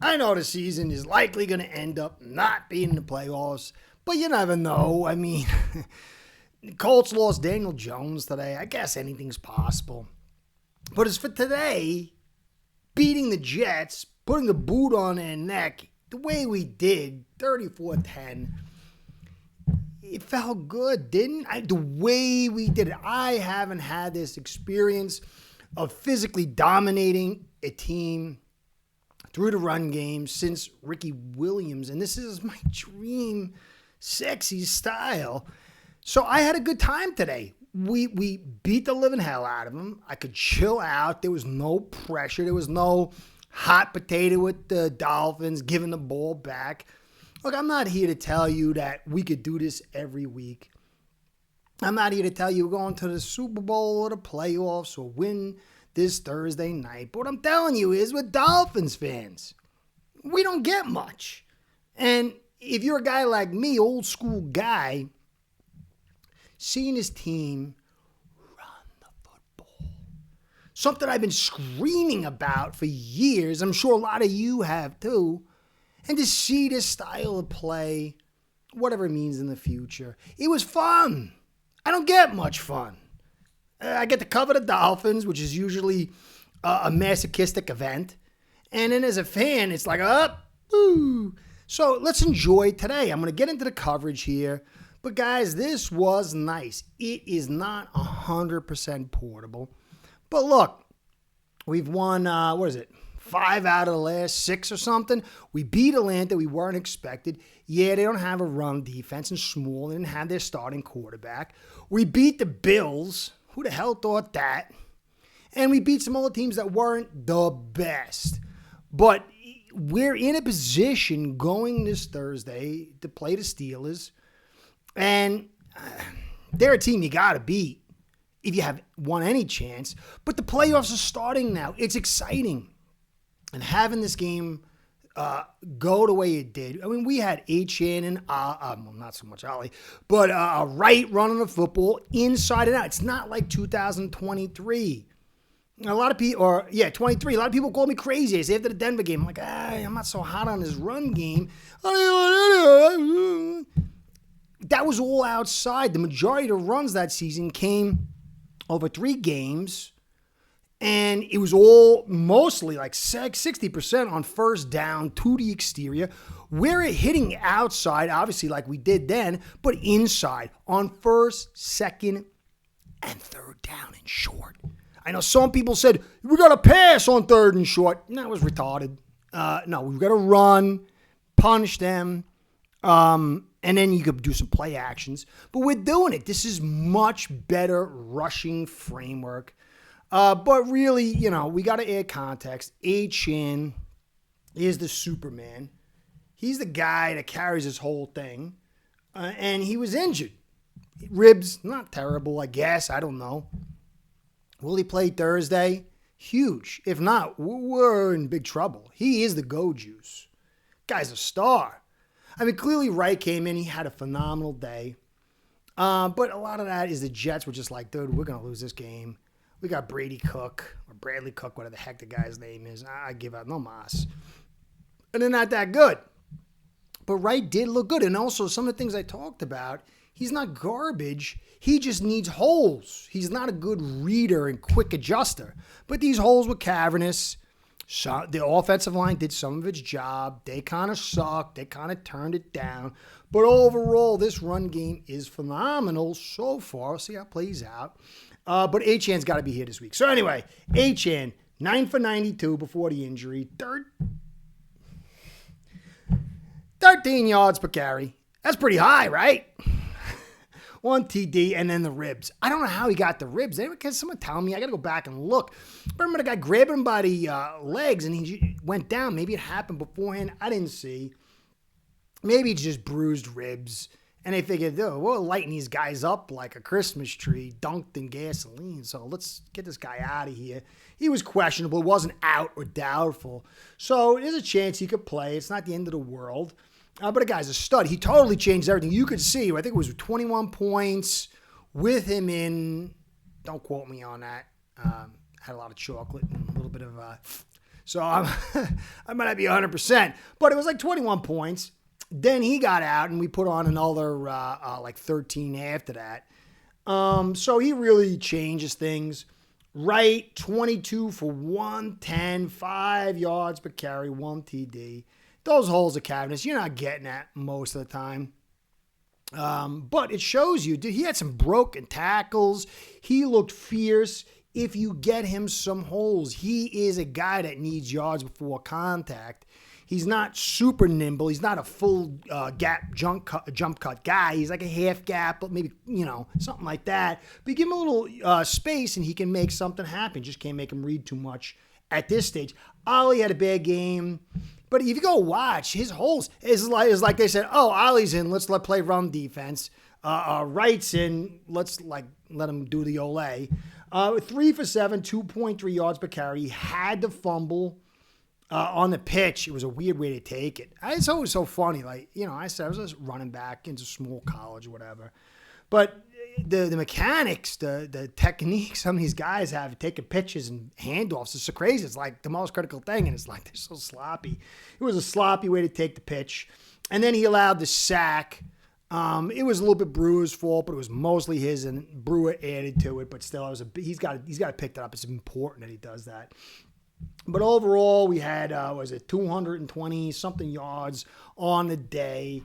I know the season is likely going to end up not being in the playoffs, but you never know. I mean, Colts lost Daniel Jones today. I guess anything's possible. But as for today, beating the Jets, putting the boot on their neck, the way we did, 34-10, it felt good, didn't I? The way we did it. I haven't had this experience of physically dominating a team through the run game since Ricky Williams, and this is my dream sexy style. So I had a good time today. We beat the living hell out of them. I could chill out. There was no pressure. There was no hot potato with the Dolphins giving the ball back. Look, I'm not here to tell you that we could do this every week. I'm not here to tell you we're going to the Super Bowl or the playoffs or win this Thursday night. But what I'm telling you is we're Dolphins fans. We don't get much. And if you're a guy like me, old school guy, seeing his team run the football, something I've been screaming about for years, I'm sure a lot of you have too, and to see this style of play, whatever it means in the future, it was fun. I don't get much fun. I get to cover the Dolphins, which is usually a masochistic event. And then as a fan, it's like, woo. So let's enjoy today. I'm going to get into the coverage here. But guys, this was nice. It is not 100% portable. But look, we've won, 5 out of the last 6 or something. We beat Atlanta. We weren't expected. Yeah, they don't have a run defense and small. They didn't have their starting quarterback. We beat the Bills. Who the hell thought that? And we beat some other teams that weren't the best. But we're in a position going this Thursday to play the Steelers. And they're a team you got to beat if you have won any chance. But the playoffs are starting now. It's exciting. And having this game go the way it did. I mean, we had Achane and, well, not so much Ollie, but Wright running the football inside and out. It's not like 2023. A lot of people, 23. A lot of people called me crazy. I say after the Denver game, I'm like, I'm not so hot on this run game. That was all outside. The majority of the runs that season came over 3 games. And it was all mostly like 60% on first down to the exterior. We're hitting outside, obviously like we did then, but inside on first, second, and third down and short. I know some people said, we got to pass on third and short. That was retarded. No, we've got to run, punish them, and then you could do some play actions. But we're doing it. This is much better rushing framework. But really, we got to add context. Achane is the Superman. He's the guy that carries this whole thing. And he was injured. Ribs, not terrible, I guess. I don't know. Will he play Thursday? Huge. If not, we're in big trouble. He is the go juice. Guy's a star. I mean, clearly Wright came in. He had a phenomenal day. But a lot of that is the Jets were just like, dude, we're going to lose this game. We got Brady Cook, or Bradley Cook, whatever the heck the guy's name is. I give out no mas. And they're not that good. But Wright did look good. And also, some of the things I talked about, he's not garbage. He just needs holes. He's not a good reader and quick adjuster. But these holes were cavernous. So the offensive line did some of its job. They kind of sucked. They kind of turned it down. But overall, this run game is phenomenal so far. We'll see how it plays out. But Achane's got to be here this week. So anyway, Achane, 9 for 92 before the injury. 13 yards per carry. That's pretty high, right? 1 TD and then the ribs. I don't know how he got the ribs. Can someone tell me? I got to go back and look. I remember the guy grabbing him by the legs and he went down. Maybe it happened beforehand. I didn't see. Maybe it's just bruised ribs. And they figured, we'll lighten these guys up like a Christmas tree dunked in gasoline. So let's get this guy out of here. He was questionable. Wasn't out or doubtful. So there's a chance he could play. It's not the end of the world. But the guy's a stud. He totally changed everything. You could see, I think it was 21 points with him in, don't quote me on that. Had a lot of chocolate and a little bit of So I might not be 100%, but it was like 21 points. Then he got out, and we put on another like 13 after that. So he really changes things. Wright, 22 for 110, 5 yards per carry, 1 TD. Those holes are cabinets. You're not getting that most of the time. But it shows you, dude, he had some broken tackles. He looked fierce. If you get him some holes, he is a guy that needs yards before contact. He's not super nimble. He's not a full gap jump cut guy. He's like a half gap, but maybe, something like that. But you give him a little space and he can make something happen. Just can't make him read too much at this stage. Ollie had a bad game. But if you go watch, his holes is like they said, oh, Ollie's in, let's play run defense. Wright's in, let's let him do the Ole. 3 for 7, 2.3 yards per carry. He had to fumble on the pitch. It was a weird way to take it. It's always so funny. I said I was just running back into small college or whatever. But the mechanics, the techniques some of these guys have taking pitches and handoffs is so crazy. It's like the most critical thing, and it's like they're so sloppy. It was a sloppy way to take the pitch. And then he allowed the sack. It was a little bit Brewer's fault, but it was mostly his, and Brewer added to it. But still, he's got to pick that up. It's important that he does that. But overall, we had 220-something yards on the day.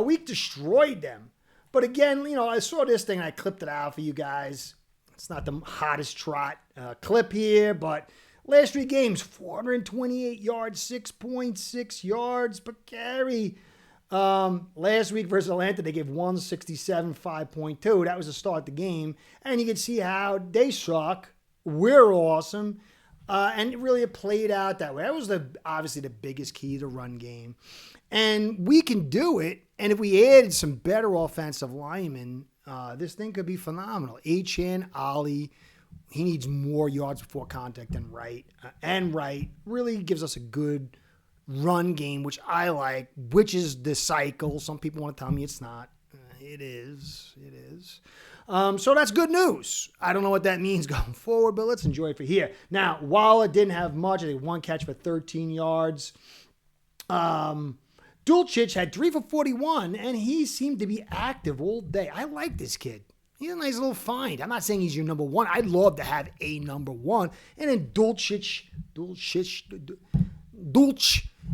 We destroyed them. But again, I saw this thing and I clipped it out for you guys. It's not the hottest trot clip here, but last 3 games, 428 yards, 6.6 yards per carry. Last week versus Atlanta, they gave 167, 5.2. That was the start of the game. And you can see how they suck. We're awesome. And it really played out that way. That was obviously the biggest key to the run game. And we can do it. And if we added some better offensive linemen, this thing could be phenomenal. Achane, Ollie, he needs more yards before contact than Wright. And Wright really gives us a good run game, which I like, which is the cycle. Some people want to tell me it's not. It is. So that's good news. I don't know what that means going forward, but let's enjoy it for here. Now, Waller didn't have much. I think 1 catch for 13 yards. Dulcich had 3 for 41, and he seemed to be active all day. I like this kid. He's a nice little find. I'm not saying he's your number one. I'd love to have a number one. And then Dulcich,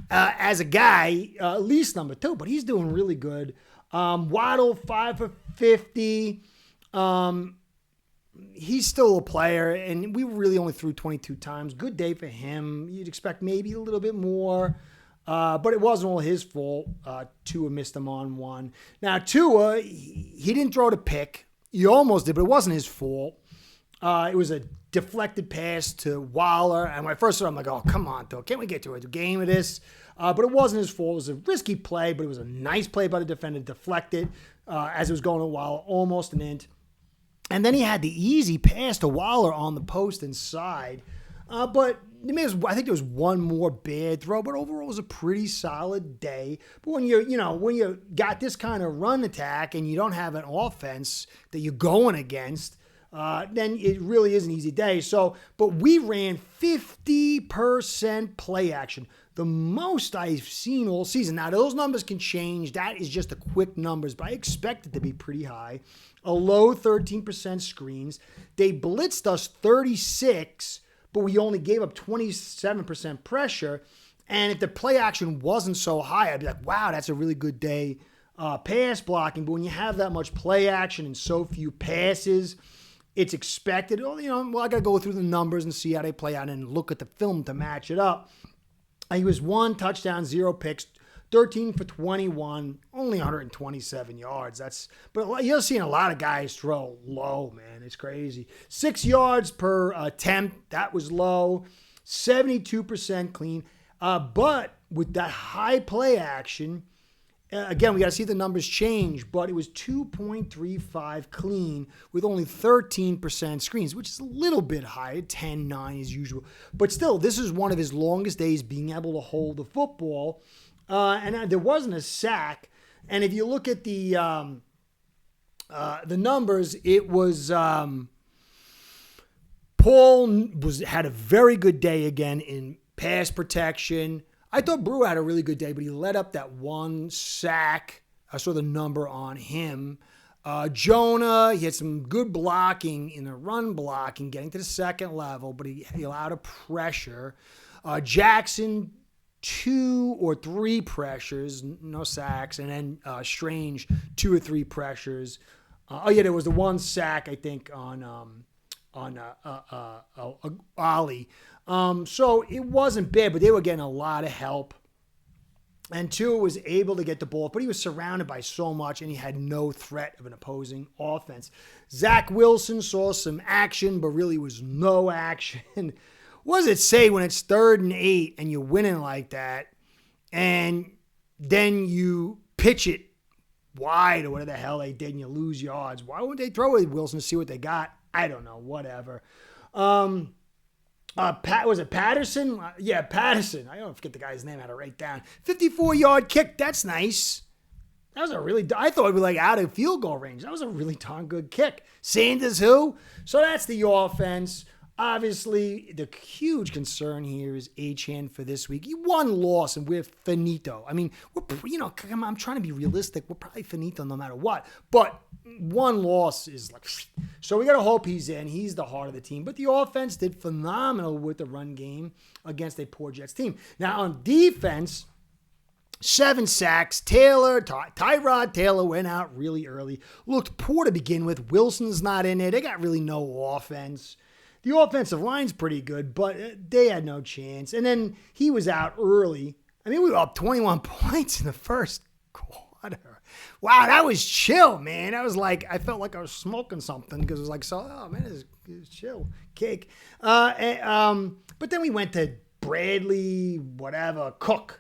as a guy, at least number 2, but he's doing really good. Waddle, 5 for 50. He's still a player, and we really only threw 22 times. Good day for him. You'd expect maybe a little bit more, but it wasn't all his fault. Tua missed him on 1. Now, Tua, he didn't throw the pick. He almost did, but it wasn't his fault. It was a deflected pass to Waller, and when I first saw it, I'm like, oh, come on, Tua. Can't we get to a game of this? But it wasn't his fault. It was a risky play, but it was a nice play by the defender to deflect it as it was going to Waller, almost an int. And then he had the easy pass to Waller on the post inside. But I think there was one more bad throw, but overall it was a pretty solid day. But when you got this kind of run attack and you don't have an offense that you're going against, then it really is an easy day. But we ran 50% play action, the most I've seen all season. Now, those numbers can change. That is just the quick numbers, but I expect it to be pretty high. A low 13% screens. They blitzed us 36, but we only gave up 27% pressure. And if the play action wasn't so high, I'd be like, wow, that's a really good day pass blocking. But when you have that much play action and so few passes, it's expected. I got to go through the numbers and see how they play out and look at the film to match it up. He was 1 touchdown, 0 picks, 13 for 21, only 127 yards. But you're seeing a lot of guys throw low, man. It's crazy. 6 yards per attempt. That was low. 72% clean. But with that high play action, again, we got to see the numbers change, but it was 2.35 clean with only 13% screens, which is a little bit high, 10-9 as usual. But still, this is one of his longest days being able to hold the football. And there wasn't a sack. And if you look at the numbers, it was Paul had a very good day again in pass protection. I thought Brewer had a really good day, but he let up that one sack. I saw the number on him. Jonah, he had some good blocking in the run blocking, getting to the second level, but he allowed a pressure. Jackson, 2 or 3 pressures, no sacks, and then Strange, 2 or 3 pressures. There was the one sack, I think, on Ollie. So it wasn't bad, but they were getting a lot of help. And Tua was able to get the ball, but he was surrounded by so much, and he had no threat of an opposing offense. Zach Wilson saw some action, but really was no action. What does it say when it's 3rd and 8 and you're winning like that, and then you pitch it wide or whatever the hell they did and you lose yards? Why wouldn't they throw it at Wilson to see what they got? I don't know, whatever. Was it Patterson? Yeah, Patterson. I don't forget the guy's name. I had to write down. 54-yard kick. That's nice. That was I thought it'd be like out of field goal range. That was a really darn good kick. Sanders who? So that's the offense. Obviously, the huge concern here is Achane for this week. One loss and we're finito. I mean, come on, I'm trying to be realistic. We're probably finito no matter what. But one loss is like, so we got to hope he's in. He's the heart of the team. But the offense did phenomenal with the run game against a poor Jets team. Now on defense, 7 sacks. Tyrod Taylor went out really early. Looked poor to begin with. Wilson's not in there. They got really no offense. The offensive line's pretty good, but they had no chance. And then he was out early. I mean, we were up 21 points in the first quarter. Wow, that was chill, man. That was like, I felt like I was smoking something because it was like, it was chill. Cake. But then we went to Bradley, Cook.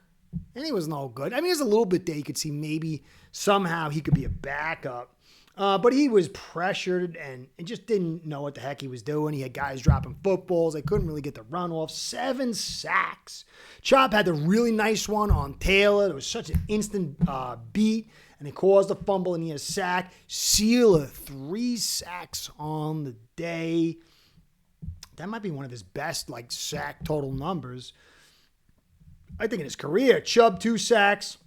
And he was no good. I mean, there's a little bit there you could see maybe somehow he could be a backup. But he was pressured and just didn't know what the heck he was doing. He had guys dropping footballs. They couldn't really get the run off. 7 sacks. Chop had the really nice one on Taylor. It was such an instant beat, and it caused a fumble, and he had a sack. Sealer, 3 sacks on the day. That might be one of his best sack total numbers, I think, in his career. Chubb, 2 sacks.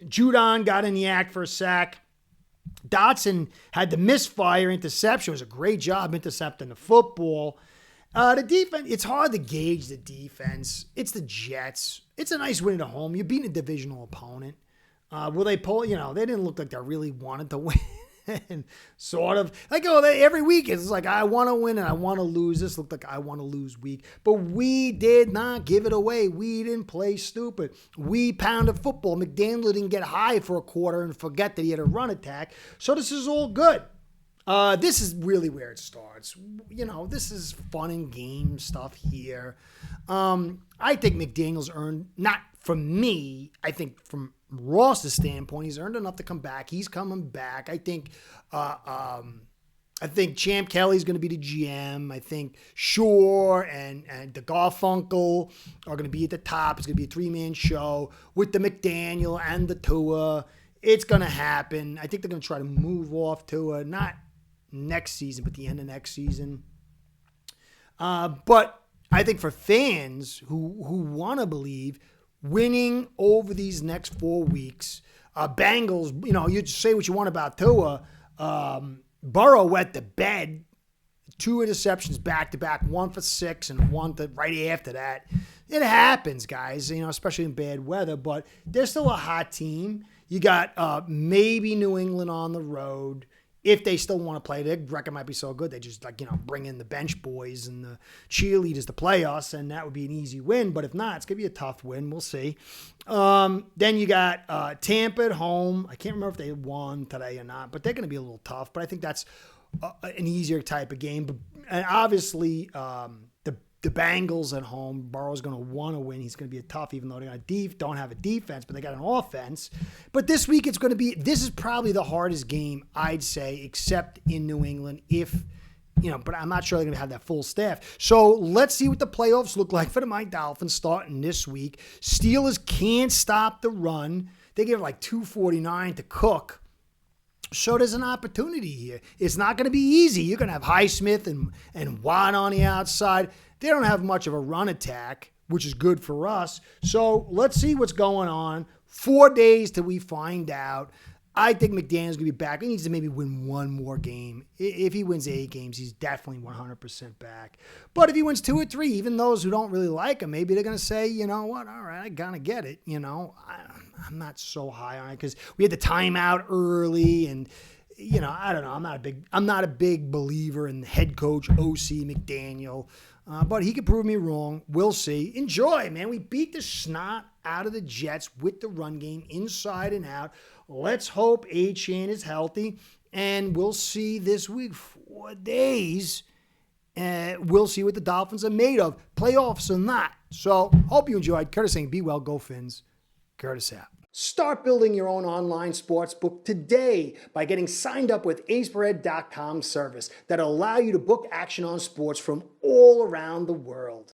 Judon got in the act for a sack. Dotson had the misfire interception. It was a great job intercepting the football. The defense, it's hard to gauge the defense. It's the Jets. It's a nice win at home. You're beating a divisional opponent. Will they pull? They didn't look like they really wanted to win. Sort of. Every week it's like, I want to win and I want to lose. This looked like I want to lose week. But we did not give it away. We didn't play stupid. We pounded football. McDaniel didn't get high for a quarter and forget that he had a run attack. So this is all good. This is really where it starts. This is fun and game stuff here. I think McDaniel's earned, not from me, I think from Ross's standpoint, he's earned enough to come back. He's coming back. I think Champ Kelly's going to be the GM. I think Shore and the Garfunkel are going to be at the top. It's going to be a 3-man show with the McDaniel and the Tua. It's going to happen. I think they're going to try to move off Tua, not next season, but the end of next season. But I think for fans who want to believe, winning over these next 4 weeks, Bengals, you say what you want about Tua. Burrow wet the bed, 2 interceptions back-to-back, 1 for 6 and 1 right after that. It happens, guys, especially in bad weather, but they're still a hot team. You got maybe New England on the road. If they still want to play, their record might be so good they just bring in the bench boys and the cheerleaders to play us, and that would be an easy win. But if not, it's gonna be a tough win. We'll see. Then you got Tampa at home. I can't remember if they won today or not, but they're gonna be a little tough. But I think that's an easier type of game. But and obviously the Bengals at home, Burrow's going to want to win. He's going to be a tough, even though they don't have a defense, but they got an offense. But this week this is probably the hardest game, I'd say, except in New England, but I'm not sure they're going to have that full staff. So let's see what the playoffs look like for the Miami Dolphins starting this week. Steelers can't stop the run. They give 249 to Cook. So there's an opportunity here. It's not going to be easy. You're going to have Highsmith and Watt on the outside. They don't have much of a run attack. which is good for us. So let's see what's going on. 4 days till we find out. I think McDaniel's going to be back. He needs to maybe win one more game. If he wins 8 games, he's definitely 100% back. But if he wins 2 or 3, even those who don't really like him, maybe they're going to say, you know what, all right, I got to get it. I'm not so high on it because we had the timeout early and, I don't know. I'm not a big believer in head coach OC McDaniel, but he could prove me wrong. We'll see. Enjoy, man. We beat the snot out of the Jets with the run game inside and out. Let's hope Achane is healthy, and we'll see this week. 4 days, we'll see what the Dolphins are made of, playoffs or not. So hope you enjoyed. Curtis saying, be well, go Fins. Curtis out. Start building your own online sportsbook today by getting signed up with aceperhead.com service that'll allow you to book action on sports from all around the world.